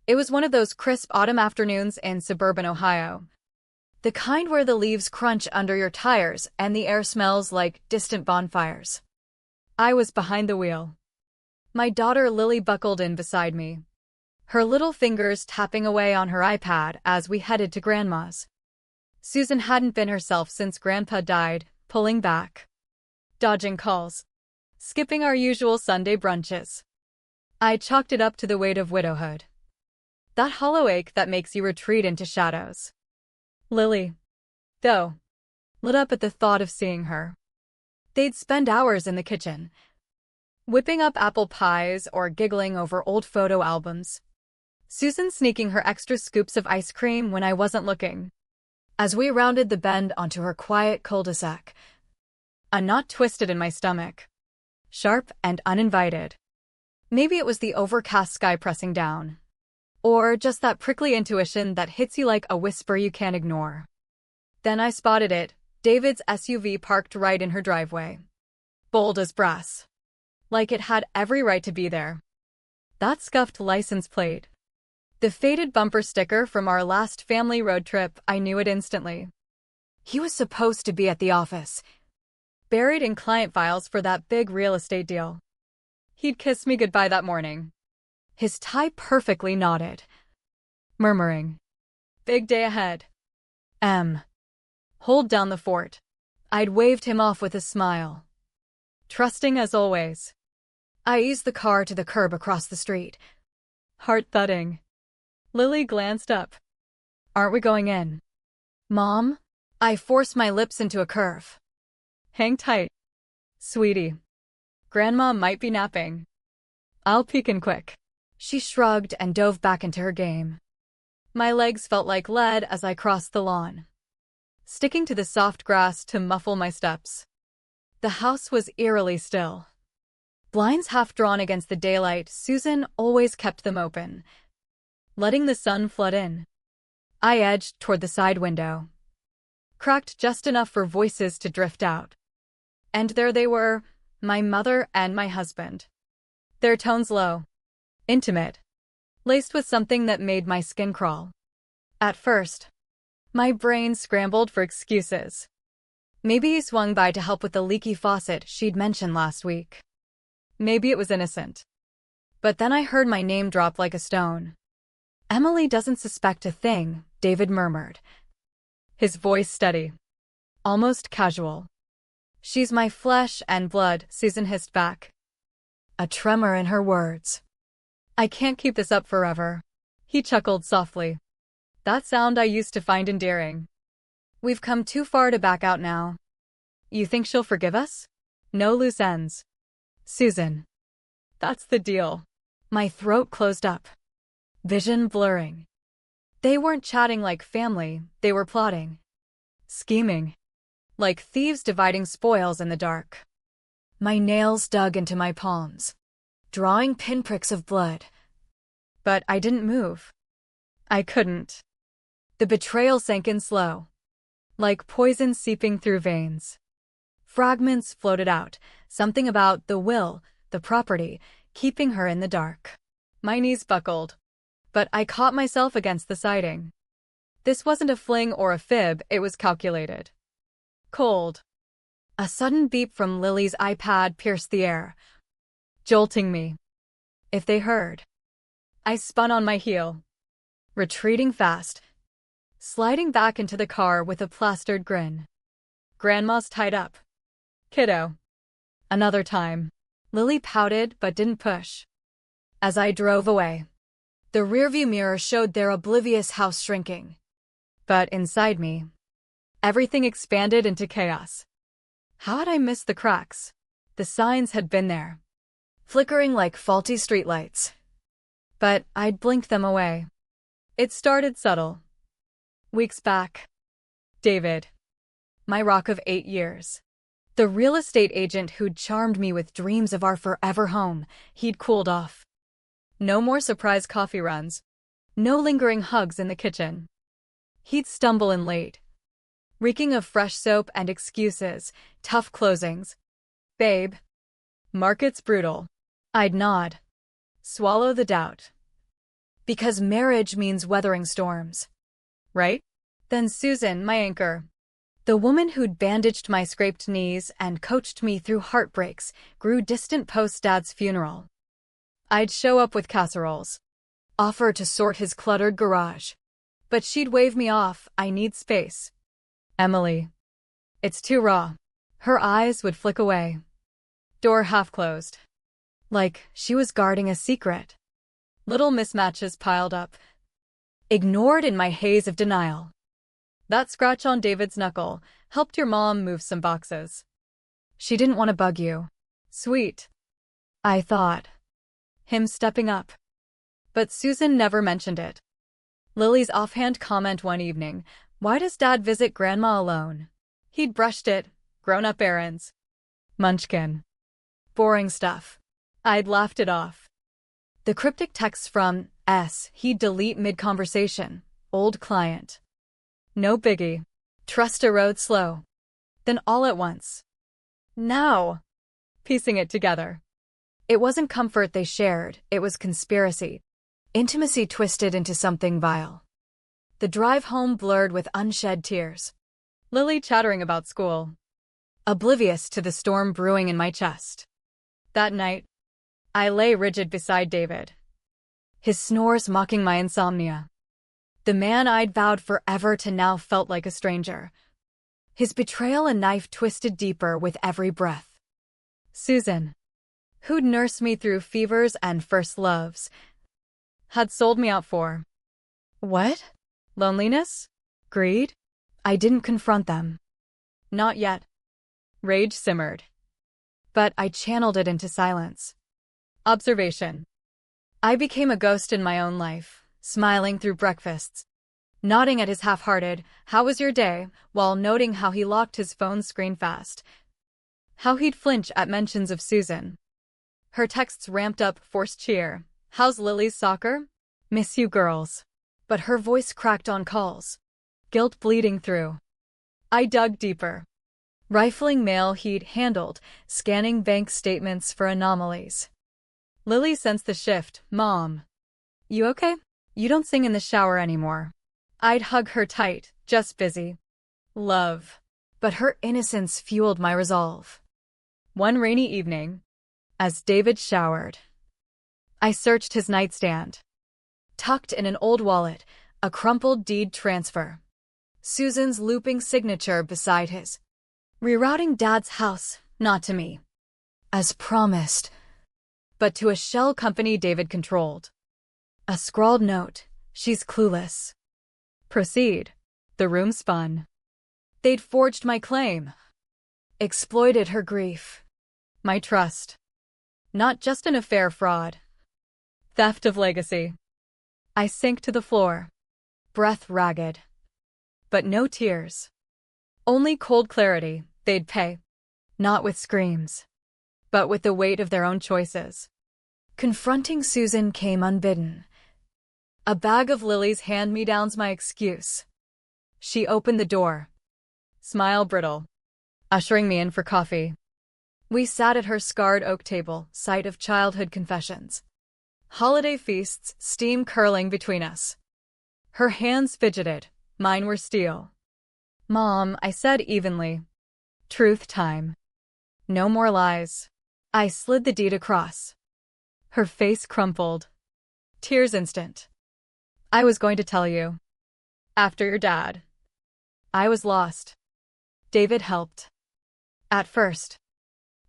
It was one of those crisp autumn afternoons in suburban Ohio. The kind where the leaves crunch under your tires and the air smells like distant bonfires. I was behind the wheel. My daughter Lily buckled in beside me, her little fingers tapping away on her iPad as we headed to Grandma's. Susan hadn't been herself since Grandpa died, pulling back, dodging calls, skipping our usual Sunday brunches. I chalked it up to the weight of widowhood. That hollow ache that makes you retreat into shadows. Lily, though, lit up at the thought of seeing her. They'd spend hours in the kitchen, whipping up apple pies or giggling over old photo albums. Susan sneaking her extra scoops of ice cream when I wasn't looking. As we rounded the bend onto her quiet cul-de-sac, a knot twisted in my stomach, sharp and uninvited. Maybe it was the overcast sky pressing down, or just that prickly intuition that hits you like a whisper you can't ignore. Then I spotted it, David's SUV parked right in her driveway. Bold as brass. Like it had every right to be there. That scuffed license plate, the faded bumper sticker from our last family road trip, I knew it instantly. He was supposed to be at the office, buried in client files for that big real estate deal. He'd kissed me goodbye that morning, his tie perfectly knotted, murmuring, "Big day ahead. Hold down the fort." I'd waved him off with a smile, trusting as always. I eased the car to the curb across the street, heart thudding. Lily glanced up. "Aren't we going in?" "Mom?" I forced my lips into a curve. "Hang tight, sweetie. Grandma might be napping. I'll peek in quick." She shrugged and dove back into her game. My legs felt like lead as I crossed the lawn, sticking to the soft grass to muffle my steps. The house was eerily still. Blinds half drawn against the daylight, Susan always kept them open, letting the sun flood in. I edged toward the side window, cracked just enough for voices to drift out. And there they were, my mother and my husband. Their tones low, intimate, laced with something that made my skin crawl. At first, my brain scrambled for excuses. Maybe he swung by to help with the leaky faucet she'd mentioned last week. Maybe it was innocent. But then I heard my name drop like a stone. "Emily doesn't suspect a thing," David murmured, his voice steady, almost casual. "She's my flesh and blood," Susan hissed back, a tremor in her words. "I can't keep this up forever." He chuckled softly, that sound I used to find endearing. "We've come too far to back out now." "You think she'll forgive us?" "No loose ends, Susan. That's the deal." My throat closed up, vision blurring. They weren't chatting like family, they were plotting, scheming, like thieves dividing spoils in the dark. My nails dug into my palms, drawing pinpricks of blood. But I didn't move. I couldn't. The betrayal sank in slow, like poison seeping through veins. Fragments floated out, something about the will, the property, keeping her in the dark. My knees buckled, but I caught myself against the siding. This wasn't a fling or a fib, it was calculated. Cold. A sudden beep from Lily's iPad pierced the air, jolting me. If they heard. I spun on my heel, retreating fast, sliding back into the car with a plastered grin. "Grandma's tied up, kiddo." "Another time." Lily pouted but didn't push. As I drove away, the rearview mirror showed their oblivious house shrinking. But inside me, everything expanded into chaos. How had I missed the cracks? The signs had been there, flickering like faulty streetlights. But I'd blinked them away. It started subtle. Weeks back. David, my rock of 8 years. The real estate agent who'd charmed me with dreams of our forever home, he'd cooled off. No more surprise coffee runs. No lingering hugs in the kitchen. He'd stumble in late, reeking of fresh soap and excuses, tough closings. "Babe, market's brutal." I'd nod, swallow the doubt. Because marriage means weathering storms. Right? Then Susan, my anchor. The woman who'd bandaged my scraped knees and coached me through heartbreaks, grew distant post-Dad's funeral. I'd show up with casseroles, offer to sort his cluttered garage. But she'd wave me off. I need space. Emily. It's too raw. Her eyes would flick away. Door half closed. Like she was guarding a secret. Little mismatches piled up. Ignored in my haze of denial. That scratch on David's knuckle helped your mom move some boxes. She didn't want to bug you. Sweet. I thought. Him stepping up. But Susan never mentioned it. Lily's offhand comment one evening, "Why does Dad visit Grandma alone?" He'd brushed it. Grown-up errands. Munchkin. Boring stuff. I'd laughed it off. The cryptic texts from S. he'd delete mid-conversation. Old client. No biggie. Trust erode slow. Then all at once. Now. Piecing it together. It wasn't comfort they shared, it was conspiracy. Intimacy twisted into something vile. The drive home blurred with unshed tears. Lily chattering about school. Oblivious to the storm brewing in my chest. That night, I lay rigid beside David. His snores mocking my insomnia. The man I'd vowed forever to now felt like a stranger. His betrayal a knife twisted deeper with every breath. Susan, who'd nursed me through fevers and first loves, had sold me out for. What? Loneliness? Greed? I didn't confront them. Not yet. Rage simmered. But I channeled it into silence. Observation. I became a ghost in my own life, smiling through breakfasts, nodding at his half-hearted, "How was your day?" while noting how he locked his phone screen fast. How he'd flinch at mentions of Susan. Her texts ramped up forced cheer. "How's Lily's soccer?" "Miss you girls." But her voice cracked on calls. Guilt bleeding through. I dug deeper. Rifling mail he'd handled, scanning bank statements for anomalies. Lily sensed the shift. "Mom. You okay? You don't sing in the shower anymore." I'd hug her tight, "Just busy." Love. But her innocence fueled my resolve. One rainy evening, as David showered, I searched his nightstand. Tucked in an old wallet, a crumpled deed transfer. Susan's looping signature beside his. Rerouting Dad's house, not to me. As promised. But to a shell company David controlled. A scrawled note, "She's clueless." Proceed. The room spun. They'd forged my claim. Exploited her grief. My trust. Not just an affair fraud. Theft of legacy. I sank to the floor. Breath ragged. But no tears. Only cold clarity. They'd pay. Not with screams. But with the weight of their own choices. Confronting Susan came unbidden. A bag of Lily's hand-me-downs my excuse. She opened the door. Smile brittle. Ushering me in for coffee. We sat at her scarred oak table, site of childhood confessions. Holiday feasts, steam curling between us. Her hands fidgeted, mine were steel. "Mom," I said evenly. "Truth time. No more lies." I slid the deed across. Her face crumpled. Tears instant. "I was going to tell you. After your dad." I was lost. David helped. At first.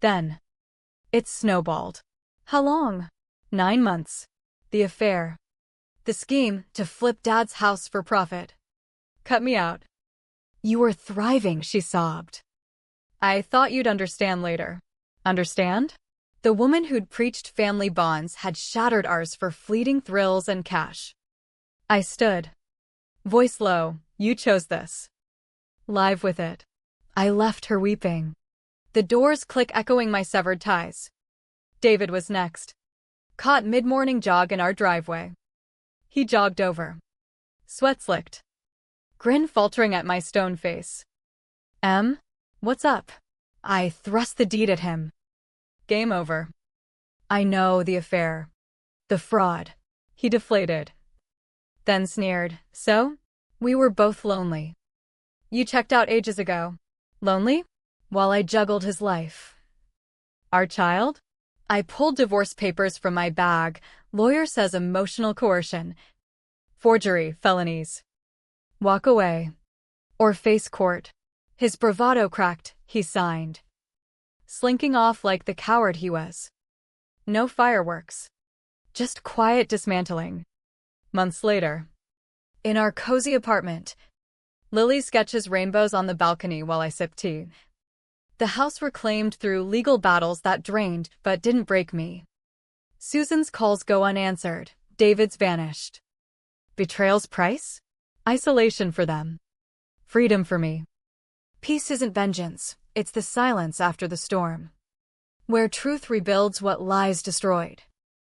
Then. It snowballed. How long? 9 months. The affair. The scheme to flip Dad's house for profit. Cut me out. "You were thriving," she sobbed. "I thought you'd understand later." Understand? The woman who'd preached family bonds had shattered ours for fleeting thrills and cash. I stood. Voice low, "You chose this." Live with it. I left her weeping. The doors click echoing my severed ties. David was next. Caught mid-morning jog in our driveway. He jogged over. Sweat slicked. Grin faltering at my stone face. What's up?" I thrust the deed at him. Game over. "I know the affair. The fraud." He deflated. then sneered. So? We were both lonely. You checked out ages ago. Lonely? While I juggled his life. Our child? I pulled divorce papers from my bag. Lawyer says emotional coercion. Forgery, felonies. Walk away. Or face court. His bravado cracked, he signed. Slinking off like the coward he was. No fireworks. Just quiet dismantling. Months later. In our cozy apartment. Lily sketches rainbows on the balcony while I sip tea. The house reclaimed through legal battles that drained but didn't break me. Susan's calls go unanswered. David's vanished. Betrayal's price? Isolation for them. Freedom for me. Peace isn't vengeance, it's the silence after the storm. Where truth rebuilds what lies destroyed.